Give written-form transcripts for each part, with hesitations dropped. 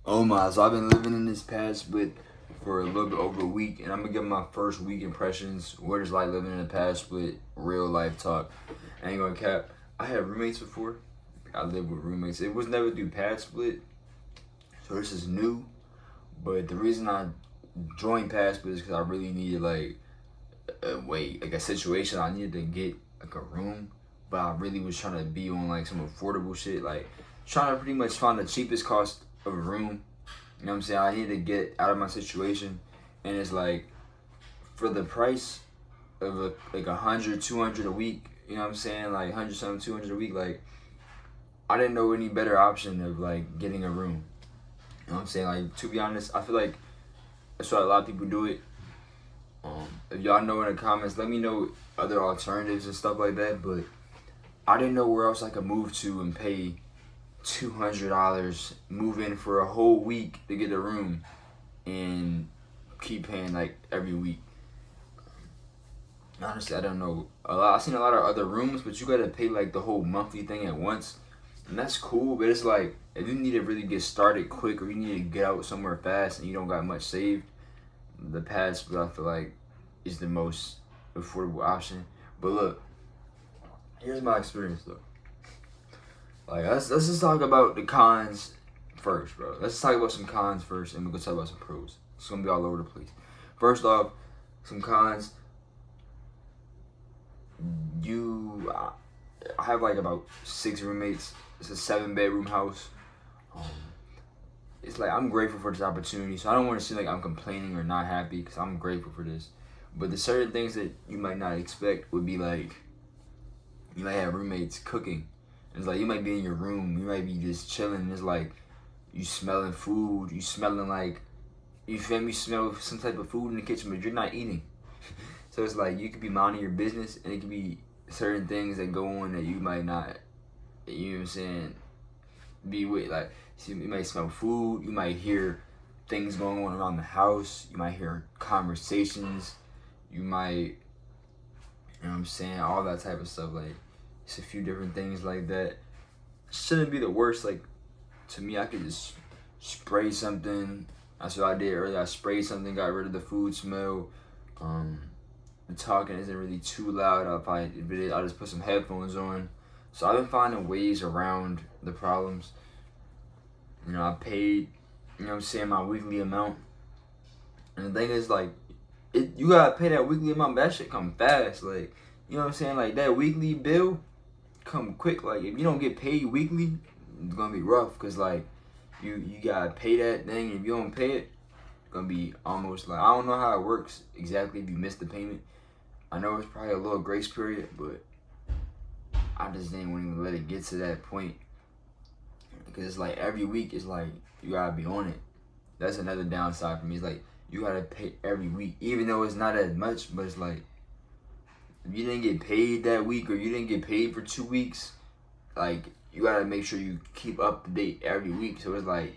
Oh my, so I've been living in this PadSplit for a little bit over a week, and I'm gonna give my first week impressions. What it's like living in a PadSplit, real life talk. I ain't gonna cap. I had roommates before. I lived with roommates. It was never through PadSplit, so this is new. But the reason I joined PadSplit is because I really needed like a situation. I needed to get like a room, but I really was trying to be on like some affordable shit, like trying to pretty much find the cheapest cost of a room. You know what I'm saying? I need to get out of my situation, and it's like for the price of like 100, 200 a week. You know what I'm saying? Like 100 something, 200 a week. Like I didn't know any better option of like getting a room. You know what I'm saying? Like to be honest, I feel like that's why a lot of people do it. If y'all know in the comments, let me know other alternatives and stuff like that. But I didn't know where else I could move to and pay $200, move in for a whole week to get a room, and keep paying like every week. Honestly, I don't know. I've seen a lot of other rooms, but you gotta pay like the whole monthly thing at once, and that's cool. But it's like if you need to really get started quick, or you need to get out somewhere fast, and you don't got much saved, the PadSplit I feel like is the most affordable option. But look, here's my experience though. Like let's just talk about the cons first, bro. Let's talk about some cons first, and we're gonna talk about some pros. It's gonna be all over the place. First off, some cons. I have like about 6 roommates. It's a 7-bedroom house. Um, it's like I'm grateful for this opportunity, so I don't want to seem like I'm complaining or not happy, because I'm grateful for this. But the certain things that you might not expect would be like you might have roommates cooking. It's like you might be in your room, you might be just chilling, and it's like you smelling food, you smelling like, you feel me, you smell some type of food in the kitchen, but you're not eating. So it's like you could be minding your business, and it could be certain things that go on that you might not, you know what I'm saying, be with. Like, see, you might smell food, you might hear things going on around the house, you might hear conversations, you might, you know what I'm saying, all that type of stuff. Like, it's a few different things like that. Shouldn't be the worst. Like, to me, I could just spray something. That's what I did earlier. I sprayed something, got rid of the food smell. The talking isn't really too loud. I'll just put some headphones on. So I've been finding ways around the problems. You know, I paid, you know what I'm saying, my weekly amount. And the thing is, like, you gotta pay that weekly amount, but that shit come fast. Like, you know what I'm saying? Like, that weekly bill come quick. Like, if you don't get paid weekly, it's gonna be rough, because like you gotta pay that thing. If you don't pay it, it's gonna be almost like, I don't know how it works exactly if you miss the payment. I know it's probably a little grace period, but I just didn't want to even let it get to that point, because it's like every week it's like you gotta be on it. That's another downside for me. It's like you gotta pay every week, even though it's not as much, but it's like if you didn't get paid that week, or you didn't get paid for 2 weeks, like you gotta make sure you keep up to date every week. So it's like,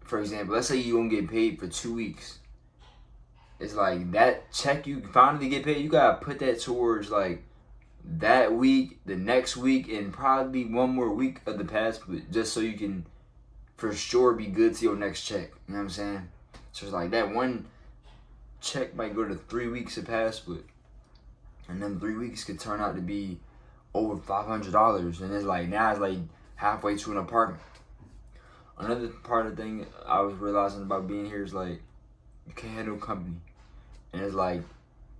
for example, let's say you don't get paid for 2 weeks. It's like that check you finally get paid, you gotta put that towards like that week, the next week, and probably one more week of the PadSplit, just so you can for sure be good to your next check. You know what I'm saying? So it's like that one check might go to 3 weeks of PadSplit, and then 3 weeks could turn out to be over $500, and it's like now it's like halfway to an apartment. Another part of the thing I was realizing about being here is like you can't handle company, and it's like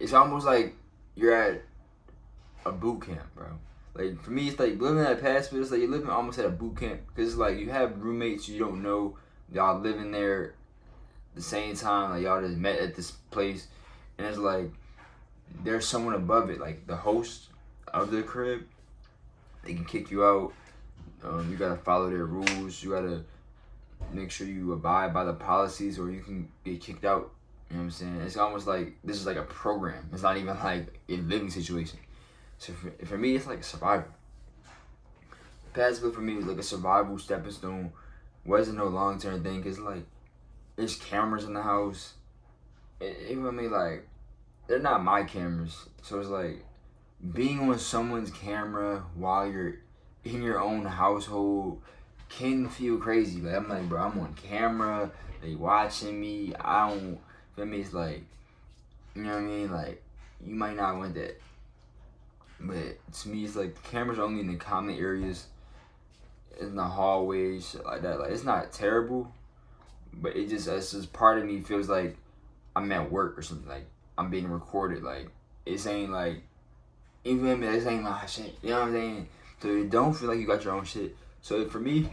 it's almost like you're at a boot camp, bro. Like for me, it's like living at PadSplit. It's like you're living almost at a boot camp, because it's like you have roommates you don't know, y'all living there the same time, like y'all just met at this place, and it's like there's someone above it, like the host of the crib. They can kick you out. You gotta follow their rules. You gotta make sure you abide by the policies, or you can get kicked out. You know what I'm saying? It's almost like this is like a program. It's not even like a living situation. So for me, it's like a survival. PadSplit for me was like a survival stepping stone. Wasn't no long-term thing, because like there's cameras in the house. You know what I mean? Like they're not my cameras, so it's like being on someone's camera while you're in your own household can feel crazy. Like I'm like, bro, I'm on camera, they watching me. I don't feel me. It's like, you know what I mean? Like you might not want that, but to me, it's like the camera's only in the common areas, in the hallways, shit like that. Like it's not terrible, but it's just part of me feels like I'm at work or something. Like I'm being recorded. Like it's ain't like, even this ain't my shit. You know what I'm saying? So you don't feel like you got your own shit. So for me,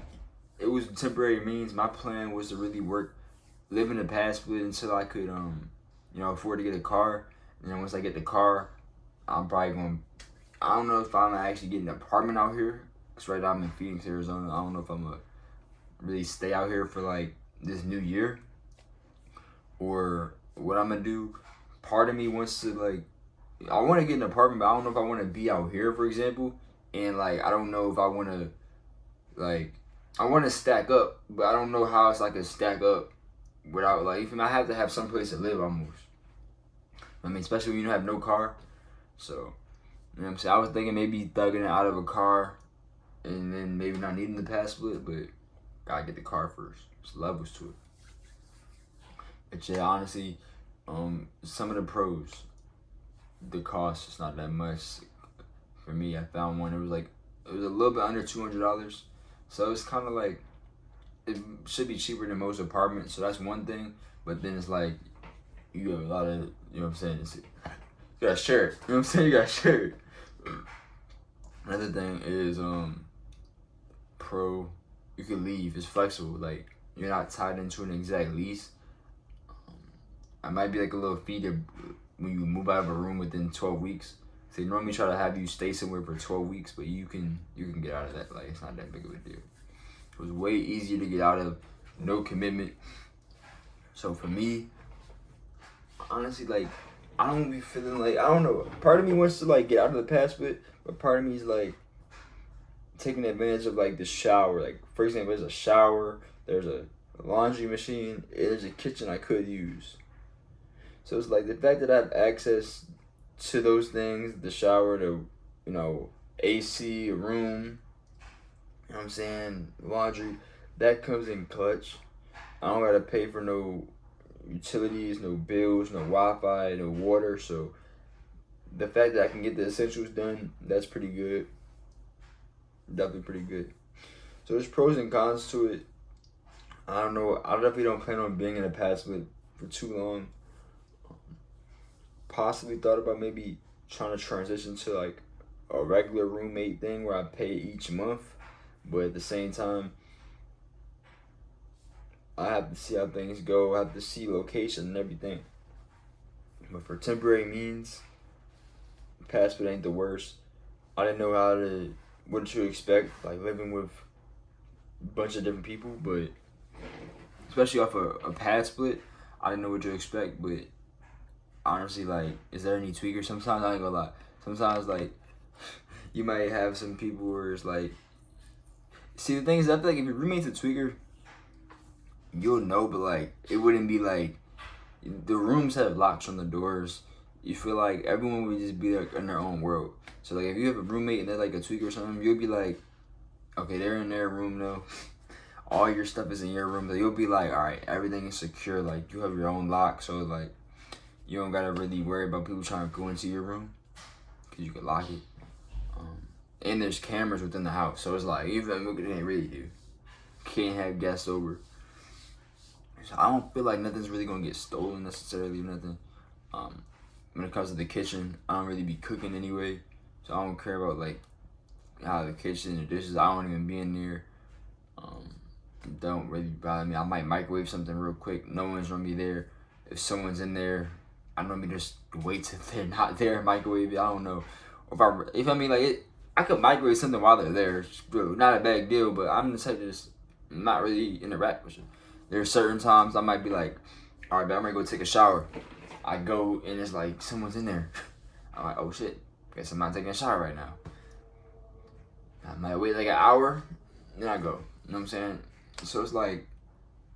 it was temporary means. My plan was to really work, live in a PadSplit until I could afford to get a car. And then once I get the car, I'm probably going. I don't know if I'm actually getting an apartment out here. Cause right now I'm in Phoenix, Arizona. I don't know if I'm gonna really stay out here for like this new year, or what I'm gonna do. Part of me wants to like, I want to get an apartment, but I don't know if I want to be out here, for example. And like, I don't know if I want to, like, I want to stack up, but I don't know how else I can stack up without, like, even I have to have some place to live almost. I mean, especially when you have no car. So, you know what I'm saying? I was thinking maybe thugging it out of a car and then maybe not needing the PadSplit, but gotta get the car first. There's levels to it. But yeah, honestly, some of the pros, the cost is not that much. For me, I found one. It was a little bit under $200, so it's kind of like it should be cheaper than most apartments. So that's one thing. But then it's like you have a lot of, you know what I'm saying? You gotta share it. You know what I'm saying? You gotta share it. Another thing is pro. You can leave. It's flexible. Like you're not tied into an exact lease. I might be like a little fee to when you move out of a room within 12 weeks. They normally try to have you stay somewhere for 12 weeks, but you can get out of that. Like it's not that big of a deal. It was way easier to get out of, no commitment. So for me, honestly, like I don't be feeling like, I don't know. Part of me wants to like get out of the PadSplit, but part of me is like taking advantage of like the shower. Like for example, there's a shower, there's a laundry machine, there's a kitchen I could use. So it's like the fact that I have access to those things, the shower, the AC, a room, you know what I'm saying, laundry, that comes in clutch. I don't gotta pay for no utilities, no bills, no Wi-Fi, no water. So the fact that I can get the essentials done, that's pretty good. Definitely pretty good. So there's pros and cons to it. I don't know. I definitely don't plan on being in a PadSplit for too long. Possibly thought about maybe trying to transition to like a regular roommate thing where I pay each month, but at the same time, I have to see how things go. I have to see location and everything. But for temporary means, PadSplit ain't the worst. I didn't know what to expect, like living with a bunch of different people, but especially off a PadSplit, I didn't know what to expect, but honestly, like, is there any tweakers? Sometimes I ain't gonna lie. Sometimes, like, you might have some people where it's like, see, the thing is, I feel like if your roommate's a tweaker, you'll know, but like, it wouldn't be like, the rooms have locks on the doors. You feel like everyone would just be like in their own world. So like, if you have a roommate and they're like a tweaker or something, you'll be like, okay, they're in their room though. All your stuff is in your room. So you'll be like, all right, everything is secure. Like, you have your own lock, so like, you don't gotta really worry about people trying to go into your room, cause you can lock it. And there's cameras within the house, so it's like, even look at it, really do. Can't have guests over. So I don't feel like nothing's really gonna get stolen necessarily, or nothing. When it comes to the kitchen, I don't really be cooking anyway, so I don't care about like how the kitchen, the dishes. I don't even be in there. Don't really bother me. I might microwave something real quick. No one's gonna be there. If someone's in there, I normally just wait till they're not there and microwave it. I don't know. If I mean like it, I could microwave something while they're there. It's not a big deal, but I'm the type to just not really interact with you. There are certain times I might be like, all right, but I'm gonna go take a shower. I go and it's like someone's in there. I'm like, oh shit, guess I'm not taking a shower right now. I might wait like an hour, then I go. You know what I'm saying? So it's like,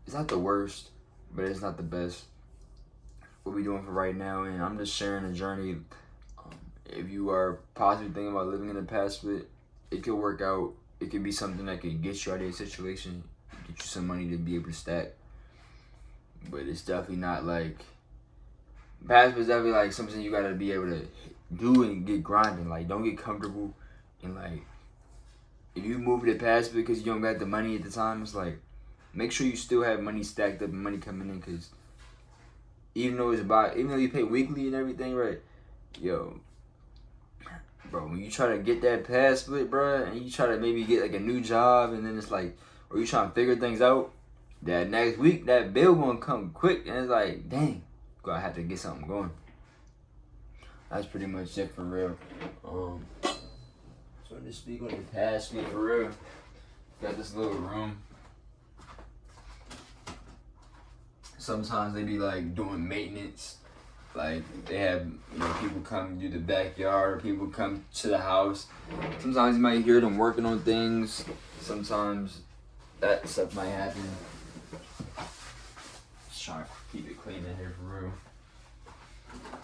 it's not the worst, but it's not the best. What we doing for right now, and I'm just sharing the journey. If you are possibly thinking about living in a PadSplit, it could work out. it could be something that could get you out of your situation, get you some money to be able to stack. But it's definitely not like PadSplit is definitely like something you gotta be able to do and get grinding. Like, don't get comfortable and like if you move to PadSplit because you don't got the money at the time, it's like make sure you still have money stacked up and money coming in, because even though you pay weekly and everything, right? Yo, bro, when you try to get that PadSplit, bro, and you try to maybe get like a new job, and then it's like, or you trying to figure things out, that next week that bill gonna come quick, and it's like, dang, gonna have to get something going. That's pretty much it for real. So to speak on the PadSplit for real, got this little room. Sometimes they be like doing maintenance. Like they have, people come do the backyard, people come to the house. Sometimes you might hear them working on things. Sometimes that stuff might happen. Just trying to keep it clean in here for real.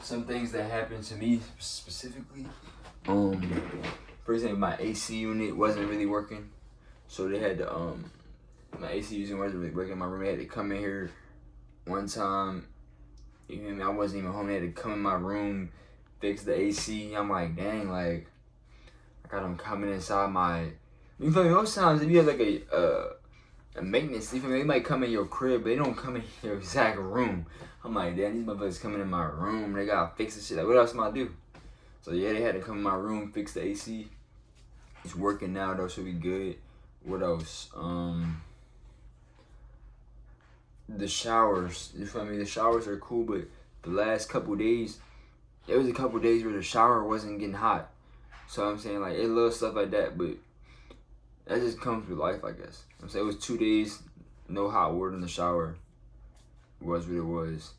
Some things that happened to me specifically. For example, my AC unit wasn't really working, so they had to my AC unit wasn't really working in my room. They had to come in here one time. You know what I mean? I wasn't even home. They had to come in my room, fix the AC. I'm like, dang, like I got them coming inside my. You feel me? Most times if you have like a maintenance, you feel me? They might come in your crib, but they don't come in your exact room. I'm like, damn, these motherfuckers coming in my room. They gotta fix this shit. Like, what else am I do? So yeah, they had to come in my room, fix the AC. It's working now though, so we good. What else? The showers. You feel me? The showers are cool, but the last couple days, there was a couple days where the shower wasn't getting hot. So I'm saying like, it's little stuff like that, but that just comes with life, I guess. I'm saying it was 2 days, no hot water in the shower. It was what it was.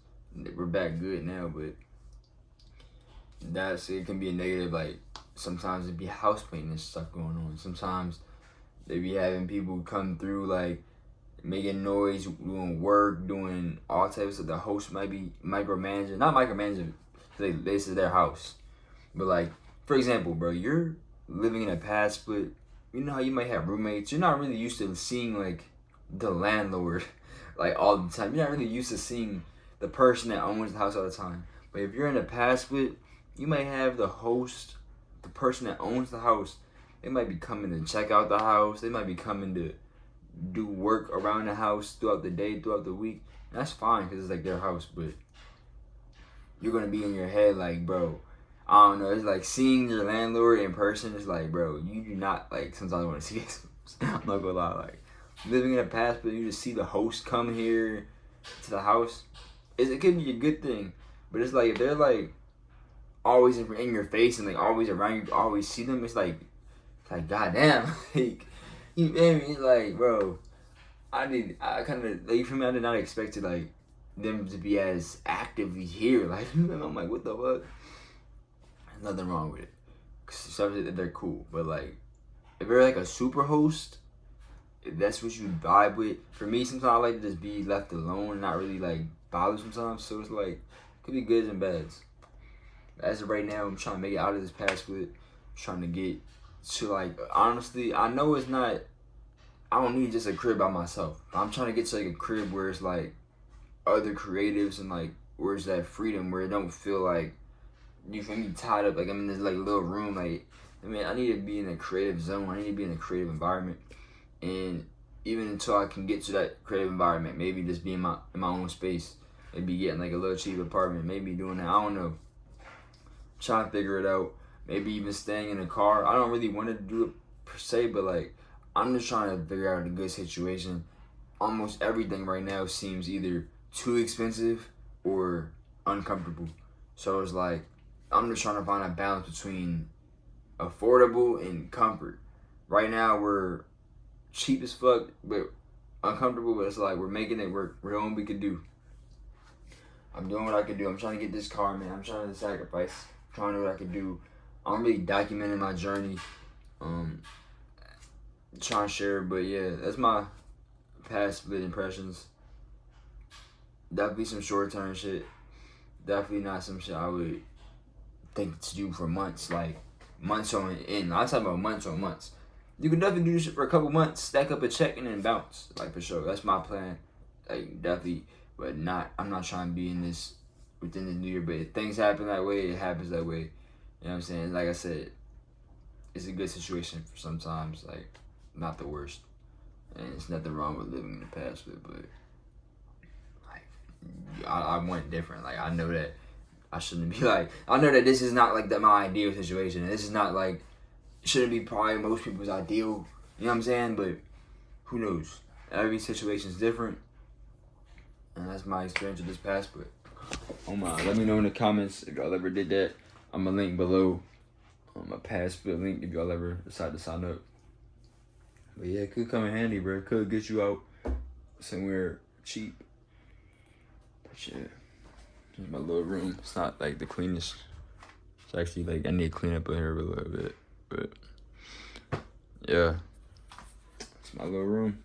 We're back good now, but it can be a negative. Like sometimes it be house maintenance stuff going on. Sometimes they be having people come through like making noise, doing work, doing all types of. The host might be micromanaging, not micromanaging. This is their house, but like for example, bro, you're living in a PadSplit. You know how you might have roommates. You're not really used to seeing like the landlord like all the time. You're not really used to seeing the person that owns the house all the time. But if you're in a PadSplit, you might have the host, the person that owns the house. They might be coming to check out the house. They might be coming to do work around the house throughout the day, throughout the week. And that's fine because it's like their house. But you're gonna be in your head like, bro, I don't know. It's like seeing your landlord in person. It's like, bro, you do not like. Sometimes I want to see this. I'm not gonna lie. Like living in a PadSplit, you just see the host come here to the house. It could be a good thing, but it's like if they're like always in your face and like always around you, always see them. It's like goddamn, like you feel me? It's like, bro, I kind of like, for me, I did not expect it like them to be as actively here. Like I'm like, what the fuck? There's nothing wrong with it. Cause they're cool, but like if they're like a super host, if that's what you vibe with. For me, sometimes I like to just be left alone, not really like bothered sometimes. So it's like could be goods and bads. As of right now, I'm trying to make it out of this PadSplit. Trying to get to like, honestly, I know it's not, I don't need just a crib by myself. I'm trying to get to like a crib where it's like other creatives and like where it's that freedom where it don't feel like, you feel me, tied up. Like I'm in this like little room. Like, I mean, I need to be in a creative zone. I need to be in a creative environment. And even until I can get to that creative environment, maybe just be in my own space. Maybe getting like a little cheap apartment. Maybe doing that. I don't know. Trying to figure it out. Maybe even staying in a car. I don't really want to do it per se, but like I'm just trying to figure out a good situation. Almost everything right now seems either too expensive or uncomfortable. So it's like I'm just trying to find a balance between affordable and comfort. Right now we're cheap as fuck, but uncomfortable. But it's like we're making it work. We're doing what we can do. I'm doing what I can do. I'm trying to get this car, man. I'm trying to sacrifice. I'm trying to do what I can do. I'm really documenting my journey. Trying to share, but yeah, that's my PadSplit impressions. Definitely some short-term shit. Definitely not some shit I would think to do for months, like months on end. I'm talking about months on months. You can definitely do this shit for a couple months, stack up a check, and then bounce. Like, for sure. That's my plan. Like, definitely. But I'm not trying to be in this within the new year. But if things happen that way, it happens that way. You know what I'm saying? Like I said, it's a good situation for sometimes. Like, not the worst. And there's nothing wrong with living in the past, but like, I want different. Like, I know that I shouldn't be like, I know that this is not like my ideal situation. This is not like, shouldn't be probably most people's ideal. You know what I'm saying? But who knows? Every situation is different. And that's my experience with this PadSplit. Oh my, let me know in the comments if y'all ever did that. I'm gonna link below my PadSplit link if y'all ever decide to sign up. But yeah, it could come in handy, bro. It could get you out somewhere cheap. But yeah, this is my little room. It's not like the cleanest. It's actually like, I need to clean up in here a little bit. But yeah, it's my little room.